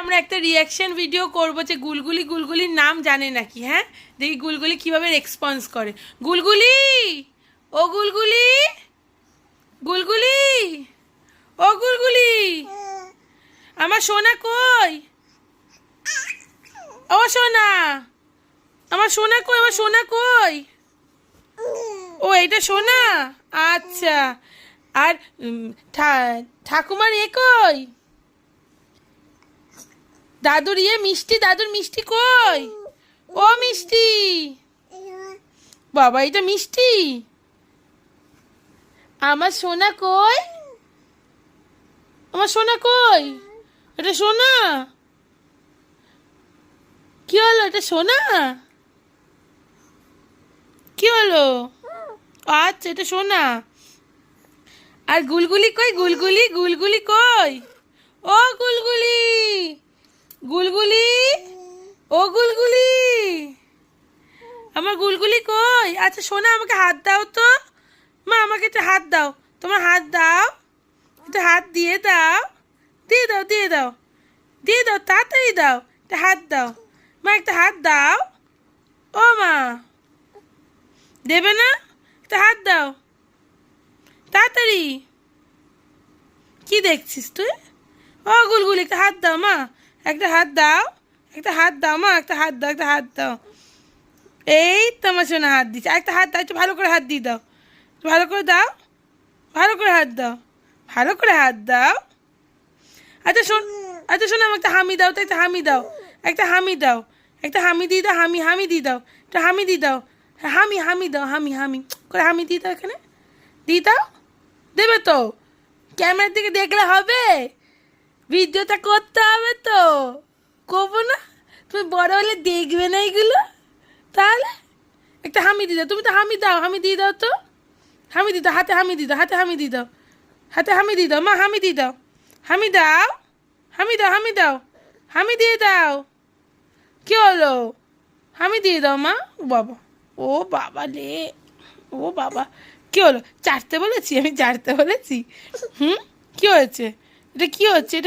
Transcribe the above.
আমরা একটা reaction video করব যে গুলগুলি গুলগুলির নাম জানে নাকি। হ্যাঁ, দেখি গুলগুলি কিভাবে রেসপন্স করে। গুলগুলি, ও গুলগুলি, গুলগুলি, ও গুলগুলি, আমার সোনা কই? ও সোনা, আমার সোনা কই? আমার সোনা কই? ও এটা সোনা, আচ্ছা। আর ঠাকুমার এ কই? দাদুর ইয়ে মিষ্টি, দাদুর মিষ্টি কই? ও মিষ্টি, বাবা এটা মিষ্টি। আমার সোনা কই? আমার সোনা কই? এটা সোনা? কি হলো? এটা সোনা? কি হলো? আচ্ছা এটা সোনা। আর গুলগুলি কই? গুলগুলি, গুলগুলি কই? ও গুলগুলি, গুলগুলি, ও গুলগুলি, আমার গুলগুলি কই? আচ্ছা সোনা আমাকে হাত দাও তো। মা আমাকে একটা হাত দাও, তোমার হাত দাও, একটা হাত দিয়ে দাও, দিয়ে দাও, দিয়ে দাও, দিয়ে দাও, তাড়াতাড়ি দাও, একটা হাত দাও। মা একটা হাত দাও। ও মা দেবে না? একটা হাত দাও তাড়াতাড়ি। কি দেখছিস তুই? ও গুলগুলি একটা হাত দাও মা, একটা হাত দাও, একটা হাত দাও মা, একটা হাত দাও, একটা হাত দাও। এই তোমার সোনা হাত দিচ্ছে, একটা হাত দাও, একটু ভালো করে হাত দিয়ে দাও, ভালো করে দাও, ভালো করে হাত দাও, ভালো করে হাত দাও। আচ্ছা শোন, আচ্ছা শোনো আমাকে একটা হামি দাও তো, একটা হামি দাও, একটা হামি দাও, একটা হামি দিয়ে দাও, হামি হামি দিয়ে দাও, একটা হামি দিয়ে দাও, হামি হামি দাও, হামি হামি করে হামি দিয়ে দাও, এখানে দিয়ে দাও। দেবে তো? ক্যামেরার দিকে দেখলে হবে? ভিডিওটা করতে হবে তো, করবো না? তুমি বড় হলে দেখবে না এগুলো, তাহলে একটা হামি দিয়ে দাও। তুমি তো হামি দাও, হামি দিয়ে দাও তো, হামি দিয়ে দাও, হাতে হামি দিয়ে দাও, হাতে হামি দিয়ে দাও, হাতে হামি দিয়ে দাও মা, হামি দিয়ে দাও, হামি দাও, হামি দাও, হামি দাও, হামি দিয়ে দাও। কি হলো? হামি দিয়ে দাও মা। ও বাবা, ও বাবা রে, ও বাবা, কি হলো? চাটতে বলেছি? আমি চাটতে বলেছি? হুম, কি হয়েছে? এটা কি হচ্ছে? এটা